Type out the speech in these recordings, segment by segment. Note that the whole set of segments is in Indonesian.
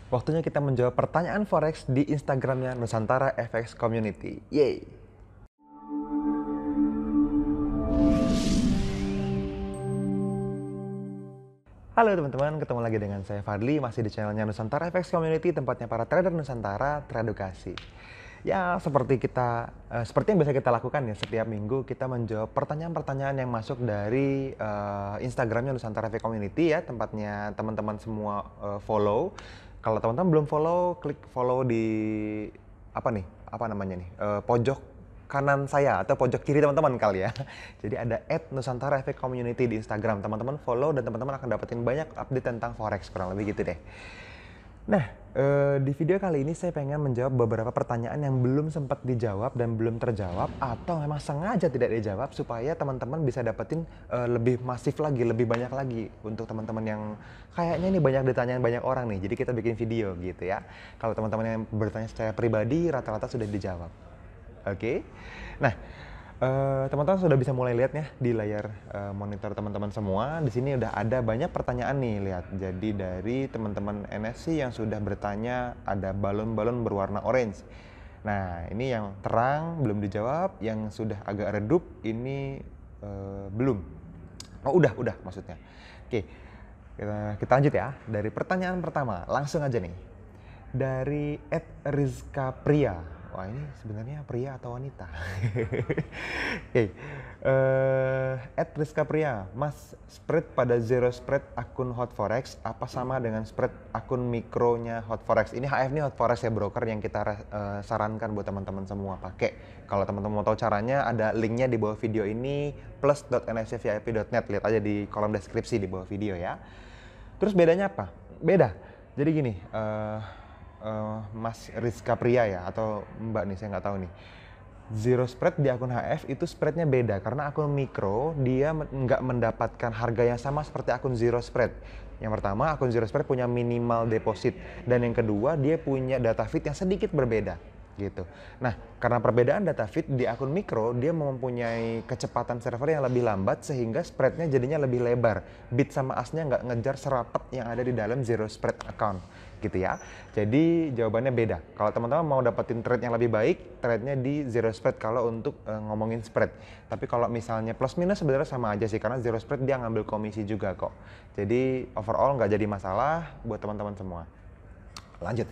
Waktunya kita menjawab pertanyaan forex di Instagramnya Nusantara FX Community. Yeay! Halo teman-teman, ketemu lagi dengan saya Fadli, masih di channelnya Nusantara FX Community, tempatnya para trader Nusantara teredukasi. Ya, seperti yang biasa kita lakukan ya, setiap minggu kita menjawab pertanyaan-pertanyaan yang masuk dari Instagramnya Nusantara FX Community ya, tempatnya teman-teman semua follow. Kalau teman-teman belum follow, klik follow di pojok kanan saya atau pojok kiri teman-teman kali ya. Jadi ada @nusantara FX Community di Instagram. Teman-teman follow dan teman-teman akan dapetin banyak update tentang forex, kurang lebih gitu deh. Nah, di video kali ini saya pengen menjawab beberapa pertanyaan yang belum sempat dijawab dan belum terjawab atau memang sengaja tidak dijawab supaya teman-teman bisa dapetin lebih masif lagi, lebih banyak lagi untuk teman-teman yang kayaknya ini banyak ditanyain banyak orang nih. Jadi kita bikin video gitu ya. Kalau teman-teman yang bertanya secara pribadi rata-rata sudah dijawab. Oke. Nah, teman-teman sudah bisa mulai lihat ya di layar monitor teman-teman semua. Di sini udah ada banyak pertanyaan nih, lihat. Jadi dari teman-teman NSC yang sudah bertanya ada balon-balon berwarna orange. Nah, ini yang terang belum dijawab, yang sudah agak redup ini belum. Oh, udah maksudnya. Oke. Kita lanjut ya. Dari pertanyaan pertama, langsung aja nih. Dari @rizka Pria. Wah, ini sebenarnya pria atau wanita? Oke. @rizka Pria, Mas, spread pada zero spread akun Hot Forex apa sama dengan spread akun mikronya Hot Forex? Ini HF nih Hot Forex ya, broker yang kita sarankan buat teman-teman semua pakai. Kalau teman-teman mau tahu caranya, ada linknya di bawah video ini, plus.nscvip.net. Lihat aja di kolom deskripsi di bawah video ya. Terus bedanya apa? Beda. Jadi gini, Mas Rizka Pria ya, atau Mbak nih, saya nggak tahu nih. Zero spread di akun HF itu spreadnya beda, karena akun mikro dia nggak mendapatkan harga yang sama seperti akun zero spread. Yang pertama, akun zero spread punya minimal deposit, dan yang kedua dia punya data feed yang sedikit berbeda gitu. Nah, karena perbedaan data feed di akun mikro, dia mempunyai kecepatan server yang lebih lambat sehingga spreadnya jadinya lebih lebar. Bid sama asnya nggak ngejar serapat yang ada di dalam zero spread account gitu ya. Jadi jawabannya beda. Kalau teman-teman mau dapetin trade yang lebih baik, trade-nya di zero spread kalau untuk ngomongin spread. Tapi kalau misalnya plus minus sebenarnya sama aja sih, karena zero spread dia ngambil komisi juga kok. Jadi overall nggak jadi masalah buat teman-teman semua. Lanjut.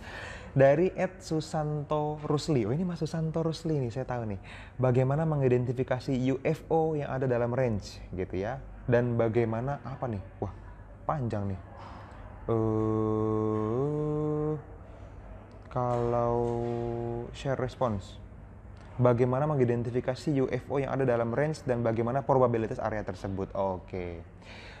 Dari @Susanto Rusli. Oh, ini Mas Susanto Rusli nih, saya tahu nih. Bagaimana mengidentifikasi UFO yang ada dalam range gitu ya. Dan bagaimana apa nih? Wah, panjang nih. Kalau share response, bagaimana mengidentifikasi UFO yang ada dalam range dan bagaimana probabilitas area tersebut? Oke.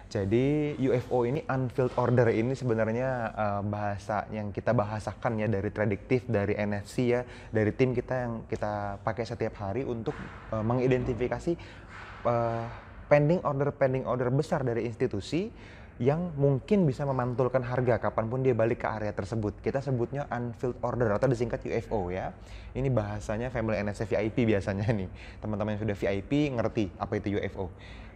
Jadi UFO ini unfilled order ini sebenarnya bahasa yang kita bahasakan ya dari prediktif, dari NFC ya, dari tim kita yang kita pakai setiap hari untuk mengidentifikasi pending order besar dari institusi yang mungkin bisa memantulkan harga kapanpun dia balik ke area tersebut. Kita sebutnya unfilled order atau disingkat UFO ya. Ini bahasanya family NSC VIP biasanya nih. Teman-teman yang sudah VIP ngerti apa itu UFO.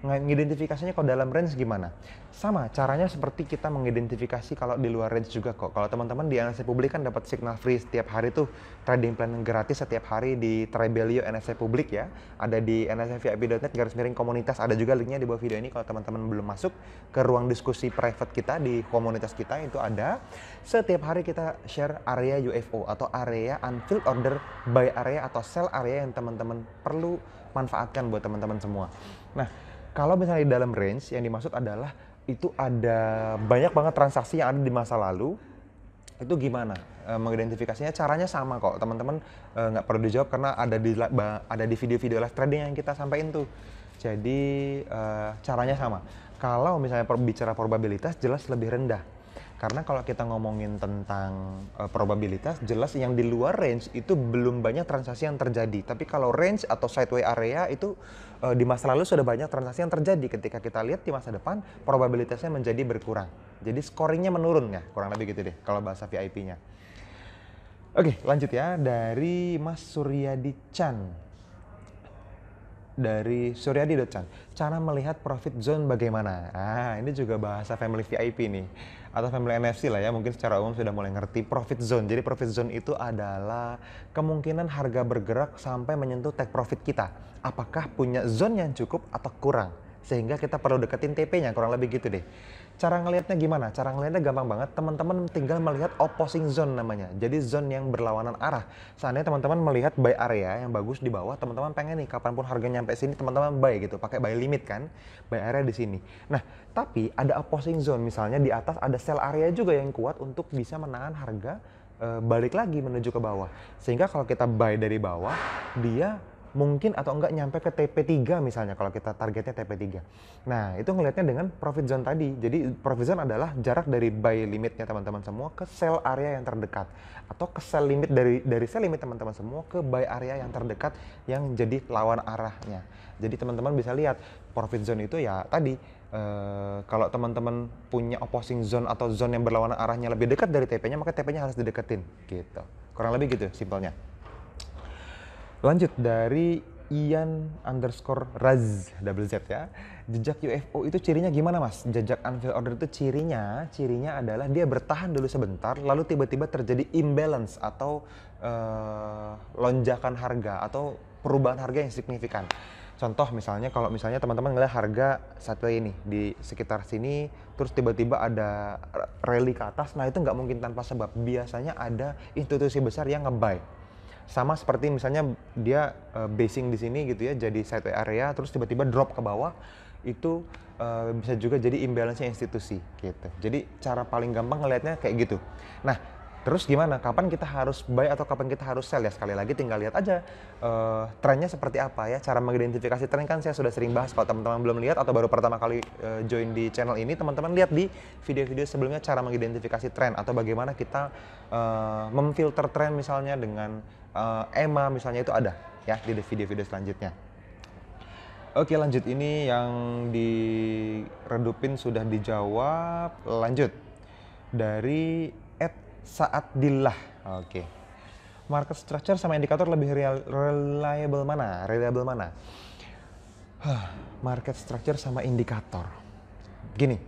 Ngidentifikasinya kalau dalam range gimana? Sama, caranya seperti kita mengidentifikasi kalau di luar range juga kok. Kalau teman-teman di NSC Publik kan dapat signal free setiap hari tuh, trading plan gratis setiap hari di Trebelio NSC Publik ya. Ada di nscvip.net/komunitas, ada juga linknya di bawah video ini kalau teman-teman belum masuk ke ruang diskusi private kita di komunitas kita, itu ada. Setiap hari kita share area UFO atau area unfilled order, buy area atau sell area yang teman-teman perlu manfaatkan buat teman-teman semua. Nah, kalau misalnya di dalam range yang dimaksud adalah itu ada banyak banget transaksi yang ada di masa lalu. Itu gimana mengidentifikasinya? Caranya sama kok teman-teman, nggak perlu dijawab karena ada di video-video live trading yang kita sampaikan tuh. Jadi caranya sama. Kalau misalnya bicara probabilitas jelas lebih rendah. Karena kalau kita ngomongin tentang probabilitas, jelas yang di luar range itu belum banyak transaksi yang terjadi. Tapi kalau range atau sideway area itu di masa lalu sudah banyak transaksi yang terjadi. Ketika kita lihat di masa depan, probabilitasnya menjadi berkurang. Jadi scoringnya menurun ya, kurang lebih gitu deh kalau bahasa VIP-nya. Oke, lanjut ya. Dari Mas Suryadi Chan. Dari Suryadi Chan, cara melihat profit zone bagaimana? Ah, ini juga bahasa family VIP nih. atau family NFC lah ya, mungkin secara umum sudah mulai ngerti profit zone. Jadi profit zone itu adalah kemungkinan harga bergerak sampai menyentuh take profit kita. Apakah punya zone yang cukup atau kurang? Sehingga kita perlu deketin TP-nya, kurang lebih gitu deh. Cara ngelihatnya gimana? Cara ngelihatnya gampang banget, teman-teman tinggal melihat opposing zone namanya. Jadi zone yang berlawanan arah. Seandainya teman-teman melihat buy area yang bagus di bawah, teman-teman pengen nih kapanpun harga nyampe sini teman-teman buy gitu, pakai buy limit kan, buy area di sini. Nah, tapi ada opposing zone, misalnya di atas ada sell area juga yang kuat untuk bisa menahan harga balik lagi menuju ke bawah. Sehingga kalau kita buy dari bawah, dia mungkin atau enggak nyampe ke TP3 misalnya kalau kita targetnya TP3. Nah, itu ngelihatnya dengan profit zone tadi. Jadi profit zone adalah jarak dari buy limitnya teman-teman semua ke sell area yang terdekat, atau ke sell limit dari sell limit teman-teman semua ke buy area yang terdekat yang jadi lawan arahnya. Jadi teman-teman bisa lihat profit zone itu ya tadi kalau teman-teman punya opposing zone atau zone yang berlawanan arahnya lebih dekat dari TP-nya, maka TP-nya harus dideketin gitu. Kurang lebih gitu simpelnya. Lanjut dari Ian_Raz double Z ya. Jejak UFO itu cirinya gimana mas? Jejak unfilled order itu cirinya adalah dia bertahan dulu sebentar, lalu tiba-tiba terjadi imbalance atau lonjakan harga atau perubahan harga yang signifikan. Contoh misalnya kalau misalnya teman-teman ngeliat harga satu ini di sekitar sini, terus tiba-tiba ada rally ke atas, nah itu nggak mungkin tanpa sebab. Biasanya ada institusi besar yang nge-buy. Sama seperti misalnya dia basing di sini gitu ya, jadi sideway area, terus tiba-tiba drop ke bawah, itu bisa juga jadi imbalance institusi gitu. Jadi cara paling gampang ngelihatnya kayak gitu. Nah, terus gimana? Kapan kita harus buy atau kapan kita harus sell ya? Sekali lagi tinggal lihat aja trennya seperti apa ya. Cara mengidentifikasi tren kan saya sudah sering bahas. Kalau teman-teman belum lihat atau baru pertama kali join di channel ini, teman-teman lihat di video-video sebelumnya cara mengidentifikasi tren atau bagaimana kita memfilter tren misalnya dengan EMA misalnya, itu ada ya di video-video selanjutnya. Oke, lanjut, ini yang diredupin sudah dijawab. Lanjut dari Saatillah. Oke. Market structure sama indikator lebih reliable mana? Market structure sama indikator. Gini,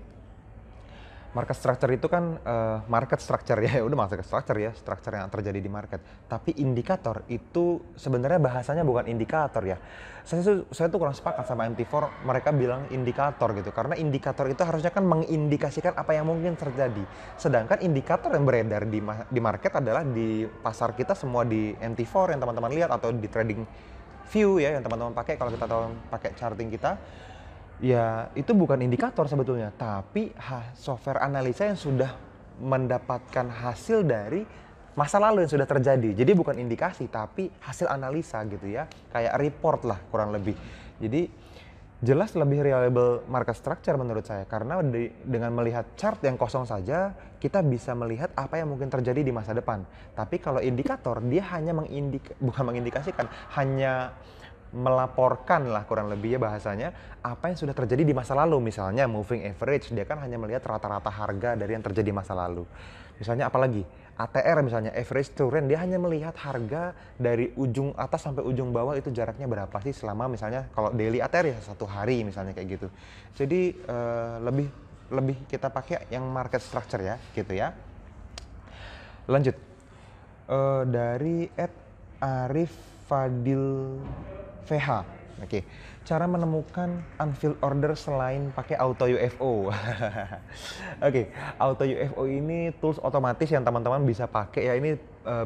market structure itu kan market structure ya, udah market structure ya, structure yang terjadi di market. Tapi indikator itu sebenarnya bahasanya bukan indikator ya. Saya tuh kurang sepakat sama MT4, mereka bilang indikator gitu. Karena indikator itu harusnya kan mengindikasikan apa yang mungkin terjadi. Sedangkan indikator yang beredar di market adalah di pasar kita semua, di MT4 yang teman-teman lihat, atau di trading view ya yang teman-teman pakai kalau kita tahu pakai charting kita. Ya, itu bukan indikator sebetulnya, tapi software analisa yang sudah mendapatkan hasil dari masa lalu yang sudah terjadi. Jadi bukan indikasi, tapi hasil analisa gitu ya. Kayak report lah kurang lebih. Jadi jelas lebih reliable market structure menurut saya. Karena dengan melihat chart yang kosong saja, kita bisa melihat apa yang mungkin terjadi di masa depan. Tapi kalau indikator, dia hanya bukan mengindikasikan, hanya melaporkan lah kurang lebih ya bahasanya, apa yang sudah terjadi di masa lalu. Misalnya moving average, dia kan hanya melihat rata-rata harga dari yang terjadi masa lalu. Misalnya apalagi ATR, misalnya average trend, dia hanya melihat harga dari ujung atas sampai ujung bawah itu jaraknya berapa sih selama misalnya kalau daily ATR ya satu hari misalnya kayak gitu. Jadi lebih kita pakai yang market structure ya gitu ya. Lanjut dari Arif Fadil VH. Oke. Cara menemukan unfilled order selain pakai auto UFO. Oke, auto UFO ini tools otomatis yang teman-teman bisa pakai ya. Ini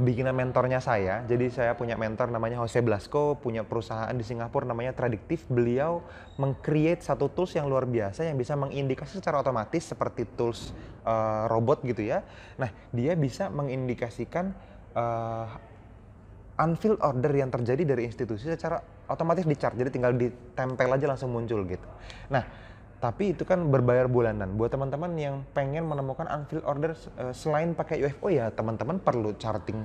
bikinan mentornya saya. Jadi saya punya mentor namanya Jose Blasco, punya perusahaan di Singapura namanya Tradictive. Beliau meng-create satu tools yang luar biasa yang bisa mengindikasi secara otomatis seperti tools robot gitu ya. Nah, dia bisa mengindikasikan unfilled order yang terjadi dari institusi secara otomatis di chart, jadi tinggal ditempel aja langsung muncul gitu. Nah, tapi itu kan berbayar bulanan. Buat teman-teman yang pengen menemukan unfilled order selain pakai UFO ya teman-teman perlu charting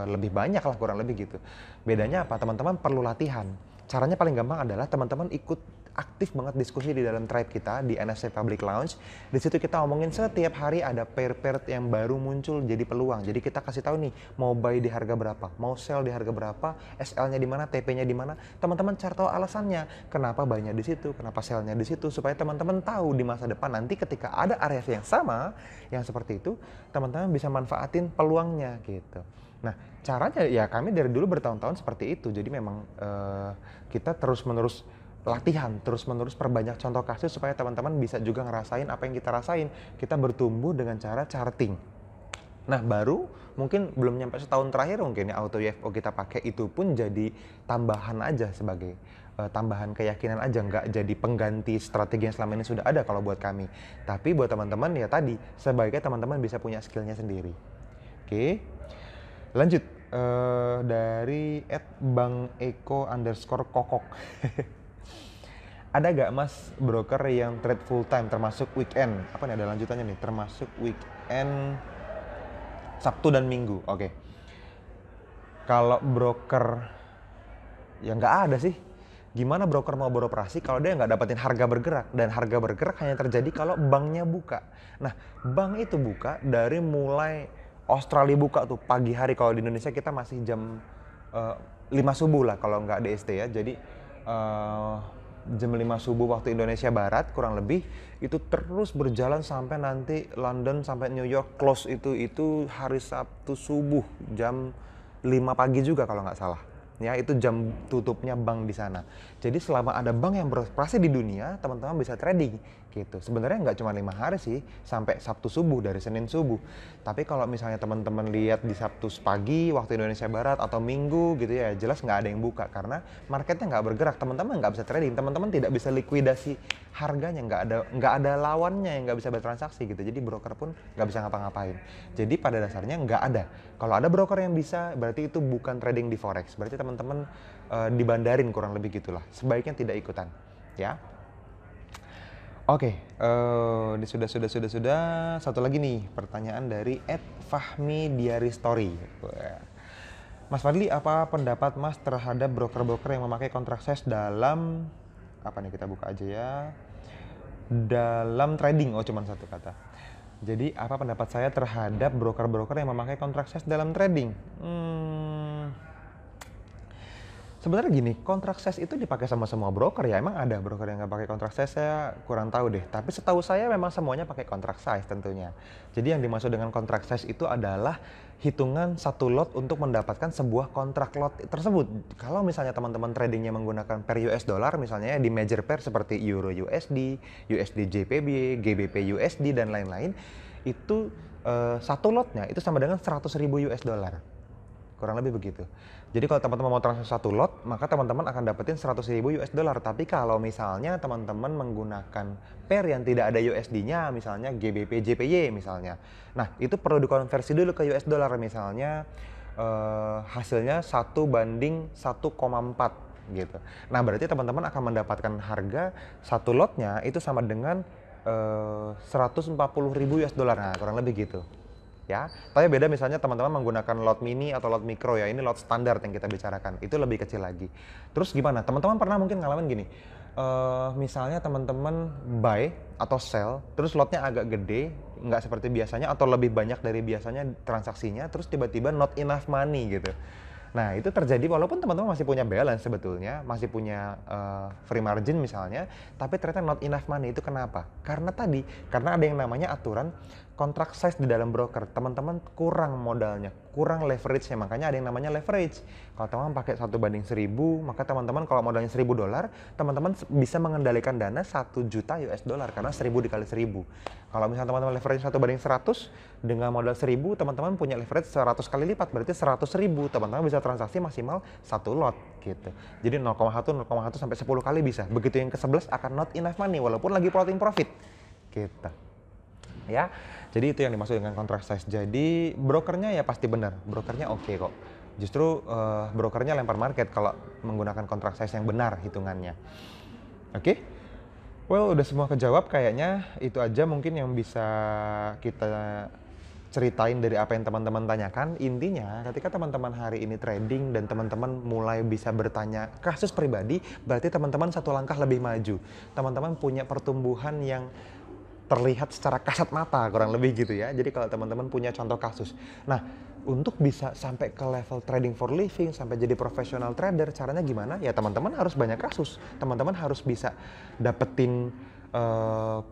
lebih banyak lah kurang lebih gitu. Bedanya apa? Teman-teman perlu latihan. Caranya paling gampang adalah teman-teman ikut aktif banget diskusi di dalam tribe kita di NFC Public Lounge. Di situ kita omongin setiap hari ada pair-pair yang baru muncul jadi peluang. Jadi kita kasih tahu nih, mau buy di harga berapa, mau sell di harga berapa, SL-nya di mana, TP-nya di mana. Teman-teman cari tahu alasannya, kenapa buy-nya di situ, kenapa sell-nya di situ, supaya teman-teman tahu di masa depan nanti ketika ada area yang sama, yang seperti itu, teman-teman bisa manfaatin peluangnya gitu. Nah, caranya ya kami dari dulu bertahun-tahun seperti itu. Jadi memang kita terus-menerus latihan, terus-menerus perbanyak contoh kasus supaya teman-teman bisa juga ngerasain apa yang kita rasain. Kita bertumbuh dengan cara charting. Nah, baru mungkin belum nyampe setahun terakhir mungkin ya auto UFO kita pakai itu pun jadi tambahan aja sebagai tambahan keyakinan aja, nggak jadi pengganti strategi yang selama ini sudah ada kalau buat kami. Tapi buat teman-teman ya tadi, sebaiknya teman-teman bisa punya skillnya sendiri. Oke. Lanjut, dari @bangeko_kokok. Ada gak mas broker yang trade full time termasuk weekend? Apa nih ada lanjutannya nih, termasuk weekend Sabtu dan Minggu. Oke. Kalau broker, ya nggak ada sih. Gimana broker mau beroperasi kalau dia nggak dapetin harga bergerak? Dan harga bergerak hanya terjadi kalau banknya buka. Nah, bank itu buka dari mulai Australia buka tuh pagi hari. Kalau di Indonesia kita masih jam 5 subuh lah kalau nggak DST ya. Jadi jam 5 subuh waktu Indonesia Barat kurang lebih itu terus berjalan sampai nanti London sampai New York close itu hari Sabtu subuh jam 5 pagi juga kalau nggak salah. Ya, itu jam tutupnya bank di sana. Jadi selama ada bank yang beroperasi di dunia, teman-teman bisa trading gitu. Sebenarnya nggak cuma 5 hari sih, sampai Sabtu subuh, dari Senin subuh. Tapi kalau misalnya teman-teman lihat di Sabtu pagi waktu Indonesia Barat atau Minggu gitu ya, jelas nggak ada yang buka karena marketnya nggak bergerak. Teman-teman nggak bisa trading, teman-teman tidak bisa likuidasi harganya, nggak ada lawannya yang nggak bisa bertransaksi gitu. Jadi broker pun nggak bisa ngapa-ngapain. Jadi pada dasarnya nggak ada. Kalau ada broker yang bisa, berarti itu bukan trading di forex. Berarti teman-teman dibandarin kurang lebih gitulah. Sebaiknya tidak ikutan, ya. Oke, sudah. Satu lagi nih pertanyaan dari @fahmi_diary_story. Mas Fadli, apa pendapat Mas terhadap broker-broker yang memakai kontrak size dalam apa nih, kita buka aja ya, dalam trading? Oh, cuman satu kata. Jadi apa pendapat saya terhadap broker-broker yang memakai kontrak size dalam trading? Sebenarnya gini, kontrak size itu dipakai sama semua broker ya. Emang ada broker yang nggak pakai kontrak size? Saya kurang tahu deh. Tapi setahu saya memang semuanya pakai kontrak size tentunya. Jadi yang dimaksud dengan kontrak size itu adalah hitungan satu lot untuk mendapatkan sebuah kontrak lot tersebut. Kalau misalnya teman-teman tradingnya menggunakan per US dollar, misalnya di major pair seperti Euro USD, USD JPY, GBP USD dan lain-lain, itu satu lotnya itu sama dengan 100.000 US dollar. Kurang lebih begitu. Jadi kalau teman-teman mau transfer satu lot, maka teman-teman akan dapetin 100.000 US dollar. Tapi kalau misalnya teman-teman menggunakan pair yang tidak ada USD-nya, misalnya GBP JPY misalnya. Nah, itu perlu dikonversi dulu ke US dollar, misalnya hasilnya 1:1,4 gitu. Nah, berarti teman-teman akan mendapatkan harga satu lotnya itu sama dengan 140.000 US dollar. Nah, kurang lebih gitu. Ya, tapi beda misalnya teman-teman menggunakan lot mini atau lot mikro ya, ini lot standar yang kita bicarakan, itu lebih kecil lagi. Terus gimana? Teman-teman pernah mungkin ngalamin gini, misalnya teman-teman buy atau sell, terus lotnya agak gede, nggak seperti biasanya atau lebih banyak dari biasanya transaksinya, terus tiba-tiba not enough money gitu. Nah, itu terjadi walaupun teman-teman masih punya balance sebetulnya, masih punya free margin misalnya, tapi ternyata not enough money. Itu kenapa? Karena ada yang namanya aturan kontrak size di dalam broker. Teman-teman kurang modalnya, kurang leverage-nya, makanya ada yang namanya leverage. Kalau teman-teman pakai 1:1000, maka teman-teman kalau modalnya $1.000, teman-teman bisa mengendalikan dana 1 juta US dollar karena 1.000 dikali 1.000. Kalau misalnya teman-teman leverage 1:100, dengan modal 1.000, teman-teman punya leverage 100 kali lipat, berarti 100.000. Teman-teman bisa transaksi maksimal 1 lot gitu. Jadi 0,1 sampai 10 kali bisa. Begitu yang ke-11 akan not enough money walaupun lagi floating profit. Gitu. Ya. Jadi itu yang dimaksud dengan kontrak size. Jadi brokernya ya pasti benar. Brokernya oke kok. Justru brokernya lempar market kalau menggunakan kontrak size yang benar hitungannya. Oke? Well, udah semua kejawab kayaknya. Itu aja mungkin yang bisa kita ceritain dari apa yang teman-teman tanyakan. Intinya ketika teman-teman hari ini trading dan teman-teman mulai bisa bertanya kasus pribadi, berarti teman-teman satu langkah lebih maju. Teman-teman punya pertumbuhan yang terlihat secara kasat mata, kurang lebih gitu ya. Jadi kalau teman-teman punya contoh kasus. Nah, untuk bisa sampai ke level trading for living, sampai jadi profesional trader, caranya gimana? Ya teman-teman harus banyak kasus. Teman-teman harus bisa dapetin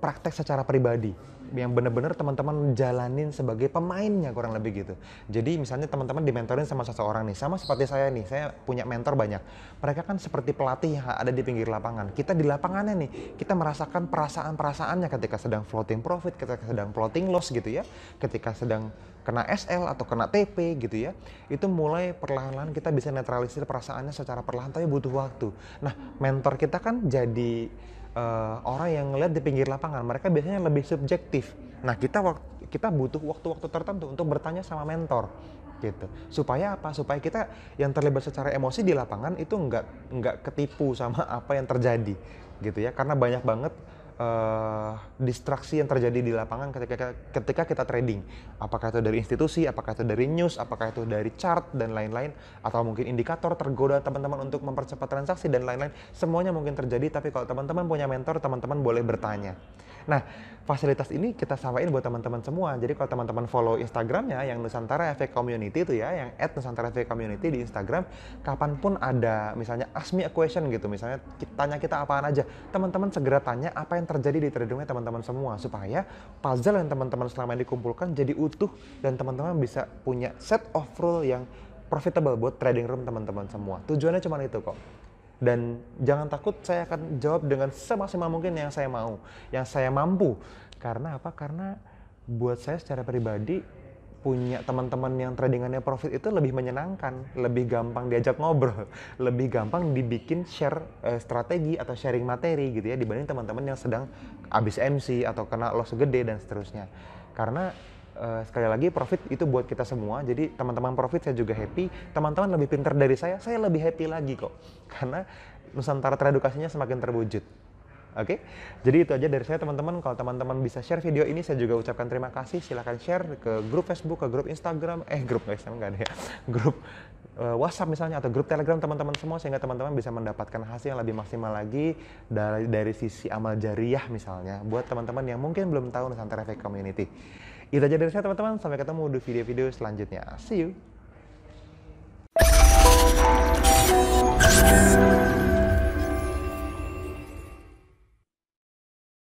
praktek secara pribadi yang benar-benar teman-teman jalanin sebagai pemainnya, kurang lebih gitu. Jadi misalnya teman-teman dimentorin sama seseorang nih, sama seperti saya nih, saya punya mentor banyak. Mereka kan seperti pelatih yang ada di pinggir lapangan. Kita di lapangannya nih, kita merasakan perasaan-perasaannya ketika sedang floating profit, ketika sedang floating loss gitu ya, ketika sedang kena SL atau kena TP gitu ya. Itu mulai perlahan-lahan kita bisa netralisir perasaannya secara perlahan, tapi butuh waktu. Nah, mentor kita kan jadi orang yang ngeliat di pinggir lapangan, mereka biasanya lebih subjektif. Nah, kita butuh waktu-waktu tertentu untuk bertanya sama mentor gitu. Supaya apa? Supaya kita yang terlibat secara emosi di lapangan itu nggak ketipu sama apa yang terjadi gitu ya. Karena banyak banget distraksi yang terjadi di lapangan ketika kita trading. Apakah itu dari institusi, apakah itu dari news, apakah itu dari chart dan lain-lain, atau mungkin indikator tergoda teman-teman untuk mempercepat transaksi dan lain-lain. Semuanya mungkin terjadi, tapi kalau teman-teman punya mentor, teman-teman boleh bertanya. Nah, fasilitas ini kita sampaikan buat teman-teman semua. Jadi kalau teman-teman follow Instagramnya yang Nusantara FX Community itu ya, yang @Nusantara FX Community di Instagram, kapanpun ada misalnya ask me a question gitu, misalnya tanya kita apaan aja, teman-teman segera tanya apa yang terjadi di tradingnya teman-teman semua, supaya puzzle yang teman-teman selama ini dikumpulkan jadi utuh dan teman-teman bisa punya set of rule yang profitable buat trading room teman-teman semua. Tujuannya cuma itu kok. Dan jangan takut, saya akan jawab dengan semaksimal mungkin yang saya mau, yang saya mampu. Karena apa? Karena buat saya secara pribadi, punya teman-teman yang tradingannya profit itu lebih menyenangkan, lebih gampang diajak ngobrol, lebih gampang dibikin share strategi atau sharing materi gitu ya, dibanding teman-teman yang sedang habis MC atau kena loss gede dan seterusnya. Karena sekali lagi profit itu buat kita semua, jadi teman-teman profit saya juga happy, teman-teman lebih pintar dari saya lebih happy lagi kok, karena Nusantara teredukasinya semakin terwujud. Oke, jadi itu aja dari saya teman-teman. Kalau teman-teman bisa share video ini, saya juga ucapkan terima kasih. Silahkan share ke grup Facebook, ke grup Instagram, grup nggak ada ya, grup WhatsApp misalnya, atau grup Telegram teman-teman semua, sehingga teman-teman bisa mendapatkan hasil yang lebih maksimal lagi dari sisi amal jariah misalnya, buat teman-teman yang mungkin belum tahu Nusantara FX Community. Itu aja dari saya teman-teman, sampai ketemu di video-video selanjutnya. See you!